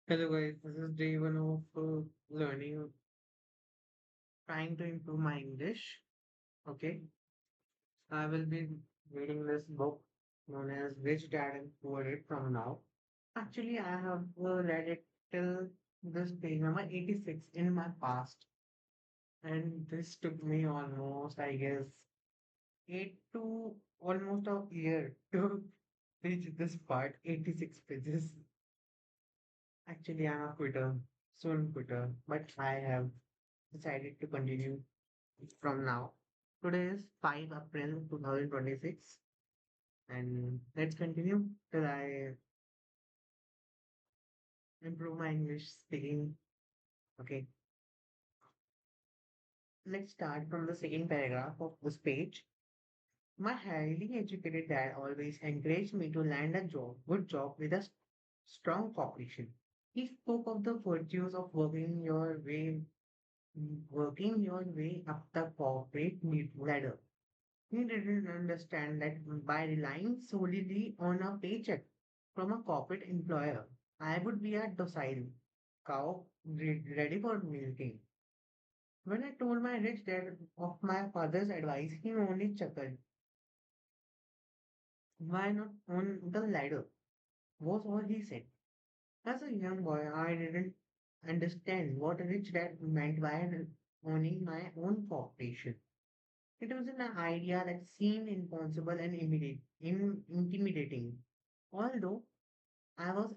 Hello guys, this is day one of learning, trying to improve my English. Okay, I will be reading this book known as Rich Dad and Poor Dad from now. Actually, I have read it till this page number 86 in my past, and this took me almost, I guess, 8 to almost a year to reach this part, 86 pages. Actually, I'm a quitter, soon quitter, but I have decided to continue from now. Today is 5 April 2026, and let's continue till I improve my English speaking. Okay, let's start from the second paragraph of this page. My highly educated dad always encouraged me to land a good job with a strong corporation. He spoke of the virtues of working your way up the corporate ladder. He didn't understand that by relying solely on a paycheck from a corporate employer, I would be a docile cow ready for milking. When I told my rich dad of my father's advice, he only chuckled. Why not on the ladder? Was all he said. As a young boy, I didn't understand what a rich dad meant by owning my own corporation. It was an idea that seemed impossible and intimidating. Although I was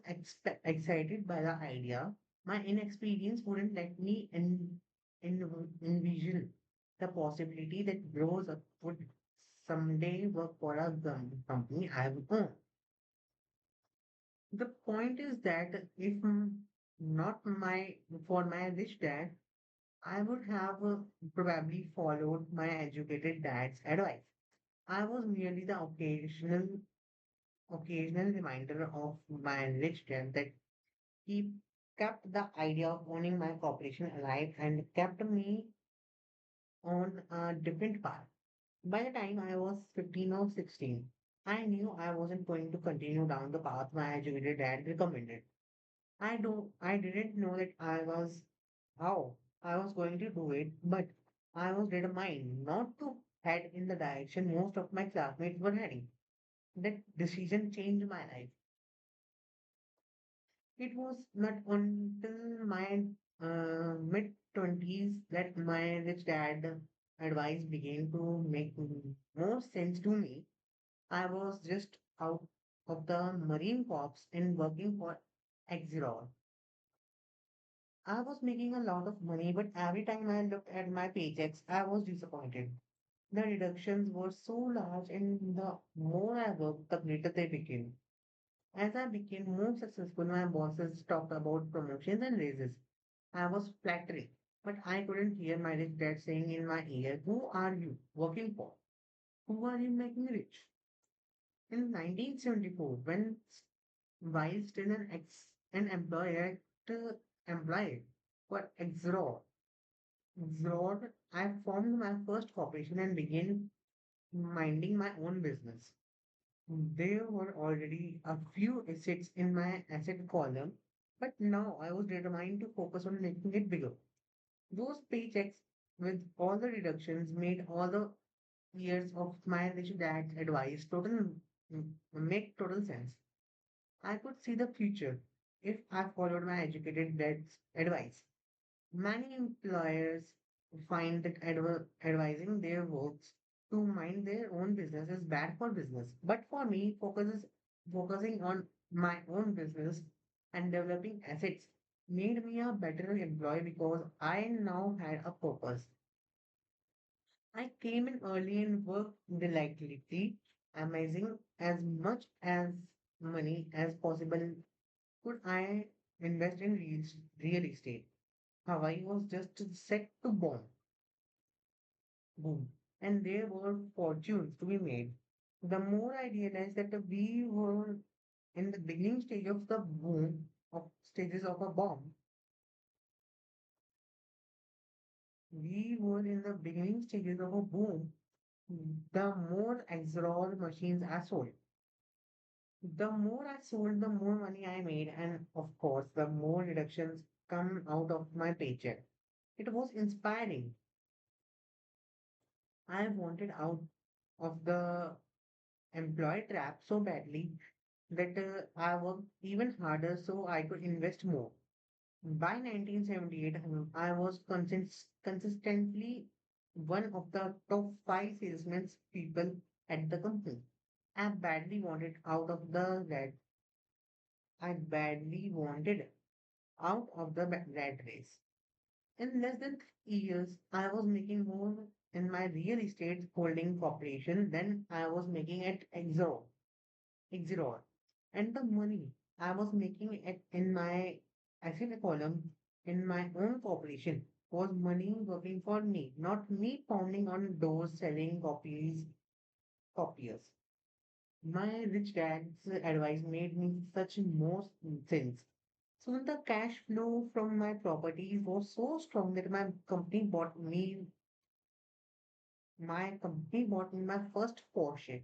excited by the idea, my inexperience wouldn't let me envision the possibility that grows up would someday work for a company I would own. The point is that if not my for my rich dad, I would have probably followed my educated dad's advice. I was merely the occasional reminder of my rich dad that he kept the idea of owning my corporation alive and kept me on a different path. By the time I was 15 or 16, I knew I wasn't going to continue down the path my educated dad recommended. I didn't know that how I was going to do it, but I was determined not to head in the direction most of my classmates were heading. That decision changed my life. It was not until my mid 20s that my rich dad advice began to make more sense to me. I was just out of the Marine Corps and working for Exerol. I was making a lot of money, but every time I looked at my paychecks, I was disappointed. The reductions were so large, and the more I worked, the greater they became. As I became more successful, my bosses talked about promotions and raises. I was flattering, but I couldn't hear my rich dad saying in my ear, "Who are you working for? Who are you making rich?" In 1974, while still an employee for Exrod, I formed my first corporation and began minding my own business. There were already a few assets in my asset column, but now I was determined to focus on making it bigger. Those paychecks with all the reductions made all the years of my rich dad's advice make total sense. I could see the future if I followed my educated dad's advice. Many employers find that advising their works to mind their own business is bad for business. But for me, focusing on my own business and developing assets made me a better employee because I now had a purpose. I came in early and worked diligently, amazing as much as money as possible. Could I invest in real estate? Hawaii was just set to boom, and there were fortunes to be made. The more I realized that we were in the beginning stage of the boom, of stages of a bomb, we were in the beginning stages of a boom, the more Exor machines are sold. The more I sold, the more money I made, and of course, the more deductions come out of my paycheck. It was inspiring. I wanted out of the employee trap so badly that I worked even harder so I could invest more. By 1978, I was consistently one of the top five salesmen people at the company. I badly wanted out of the rat. I badly wanted out of the rat race. In less than 3 years, I was making more in my real estate holding corporation than I was making at Exor. And the money I was making in my asset column in my own corporation was money working for me, not me pounding on doors selling copiers. My rich dad's advice made me such most sense. Soon the cash flow from my properties was so strong that my company bought me my first Porsche.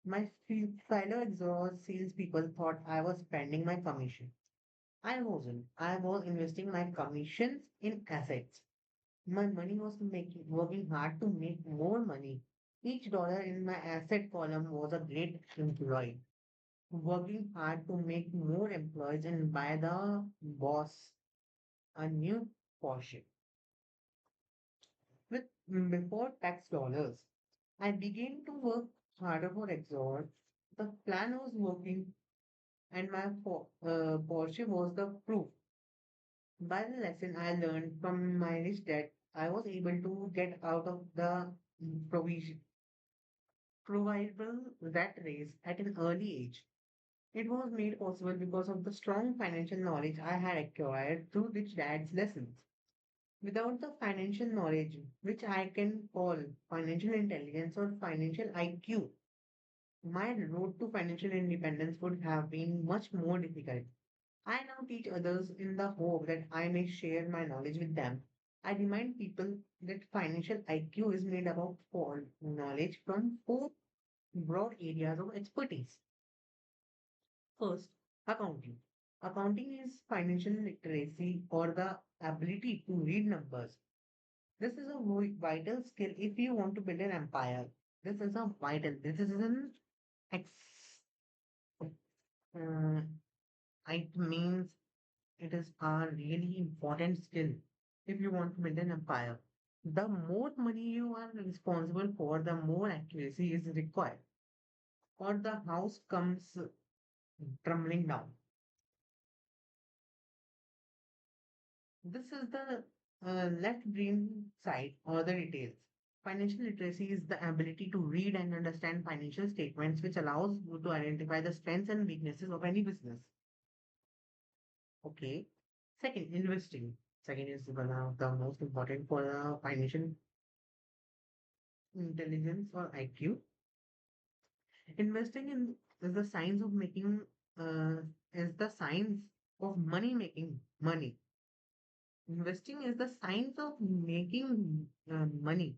My fellow exhaust salespeople thought I was spending my commission. I wasn't. I was investing my commissions in assets. My money was working hard to make more money. Each dollar in my asset column was a great employee, working hard to make more employees and buy the boss a new Porsche with before tax dollars. I began to work harder for Exor. The plan was working, and my Porsche was the proof. By the lesson I learned from my rich dad, I was able to get out of the provision provisional rat race at an early age. It was made possible because of the strong financial knowledge I had acquired through rich dad's lessons. Without the financial knowledge, which I can call financial intelligence or financial IQ, my road to financial independence would have been much more difficult. I now teach others in the hope that I may share my knowledge with them. I remind people that financial IQ is made up of four knowledge from four broad areas of expertise. First, accounting. Accounting is financial literacy or the ability to read numbers. This is a vital skill if you want to build an empire. This is an ex, uh, it means it is a really important skill if you want to build an empire. The more money you are responsible for, the more accuracy is required, or the house comes tumbling down. This is the left brain side or the details. Financial literacy is the ability to read and understand financial statements, which allows you to identify the strengths and weaknesses of any business. Okay. Second, investing. Second is one of the most important for financial intelligence or IQ. Investing in is the science of making is the science of money making money. Investing is the science of making money.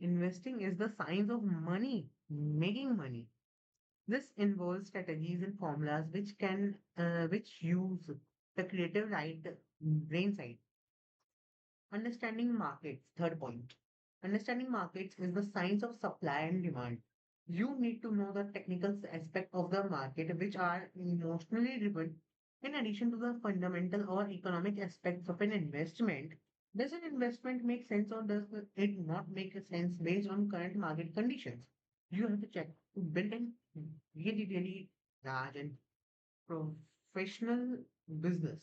Investing is the science of money making money. This involves strategies and formulas which use the creative brain side. Understanding markets, third point. Understanding markets is the science of supply and demand. You need to know the technical aspect of the market, which are emotionally driven. In addition to the fundamental or economic aspects of an investment, does an investment make sense or does it not make a sense based on current market conditions? You have to check to build a really large and professional business.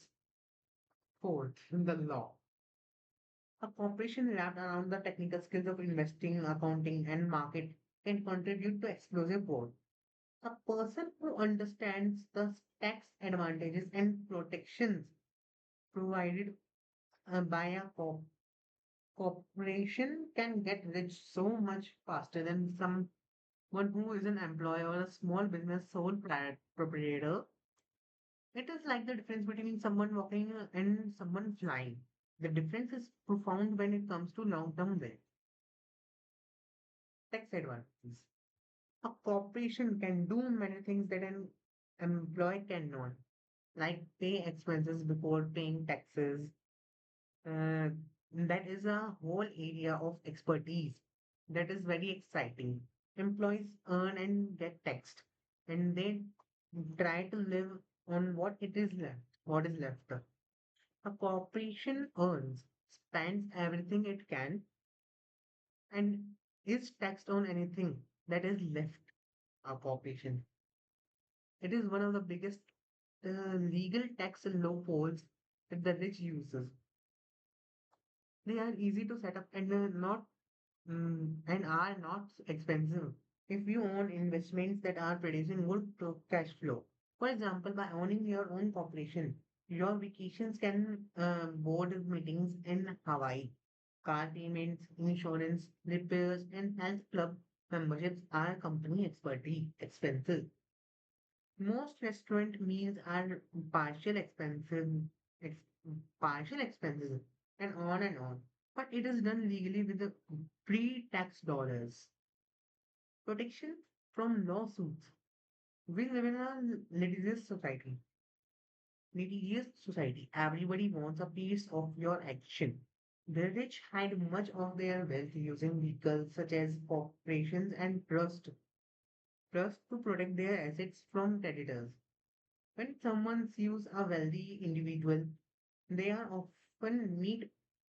Fourth, the law. A corporation wrapped around the technical skills of investing, accounting, and market can contribute to explosive growth. A person who understands the tax advantages and protections provided by a corporation can get rich so much faster than someone who is an employee or a small business sole proprietor. It is like the difference between someone walking and someone flying. The difference is profound when it comes to long term wealth. Tax advantages. A corporation can do many things that an employee cannot, like pay expenses before paying taxes. Uh, that is a whole area of expertise that is very exciting. Employees earn and get taxed, and they try to live on what is left. A corporation earns, spends everything it can, and is taxed on anything that is left. A corporation. It is one of the biggest legal tax loopholes that the rich uses. They are easy to set up and and are not expensive. If you own investments that are producing good cash flow, for example, by owning your own corporation, your vacations can board meetings in Hawaii. Car payments, insurance, repairs, and health club memberships are company expertise expenses. Most restaurant meals are partial expensive, ex, partial expenses, and on and on. But it is done legally with the pre-tax dollars. Protection from lawsuits. We live in a litigious society. Litigious society. Everybody wants a piece of your action. The rich hide much of their wealth using vehicles such as corporations and trust to protect their assets from creditors. When someone sues a wealthy individual, they are often meet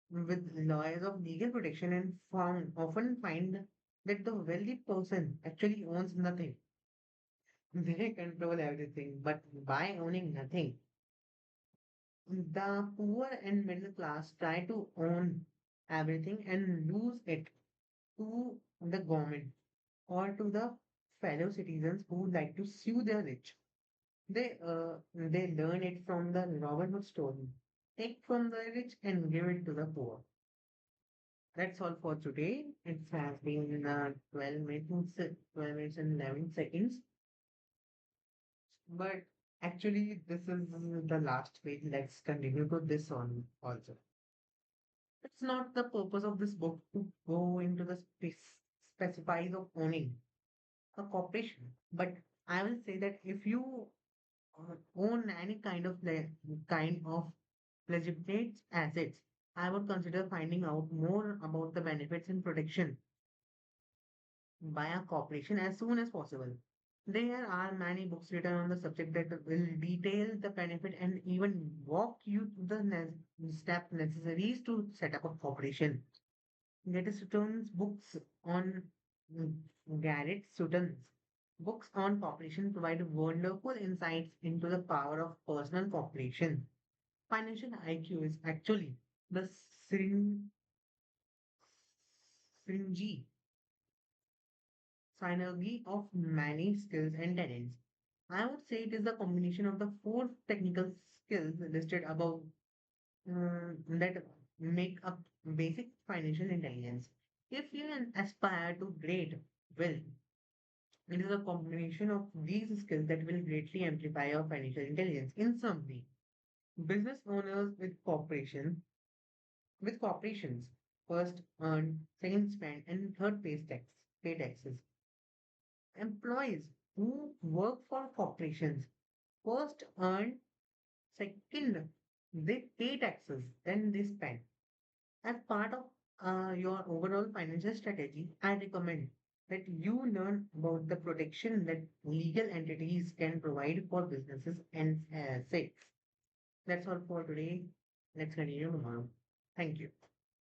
with lawyers of legal protection and often find that the wealthy person actually owns nothing. They control everything, but by owning nothing, the poor and middle class try to own everything and lose it to the government or to the fellow citizens who like to sue the rich. They learn it from the Robin Hood story. Take from the rich and give it to the poor. That's all for today. It has been 12 minutes and 11 seconds. But actually, this is the last page. Let's continue to this on also. It's not the purpose of this book to go into the specifies of owning a corporation. But I will say that if you own any kind of legitimate assets, I would consider finding out more about the benefits and protection by a corporation as soon as possible. There are many books written on the subject that will detail the benefit and even walk you through the step necessaries to set up a corporation. Garrett Sutton's books on Garrett Sutton's books on cooperation provide wonderful insights into the power of personal cooperation. Financial IQ is actually the synergy synergy of many skills and talents. I would say it is the combination of the four technical skills listed above that make up basic financial intelligence. If you aspire to great wealth, it is a combination of these skills that will greatly amplify your financial intelligence. In summary, business owners with corporations first earn, second spend, and third pay taxes. Employees who work for corporations first earn, second they pay taxes, then they spend. As part of your overall financial strategy, I recommend that you learn about the protection that legal entities can provide for businesses and assets. That's all for today. Let's continue tomorrow. Thank you.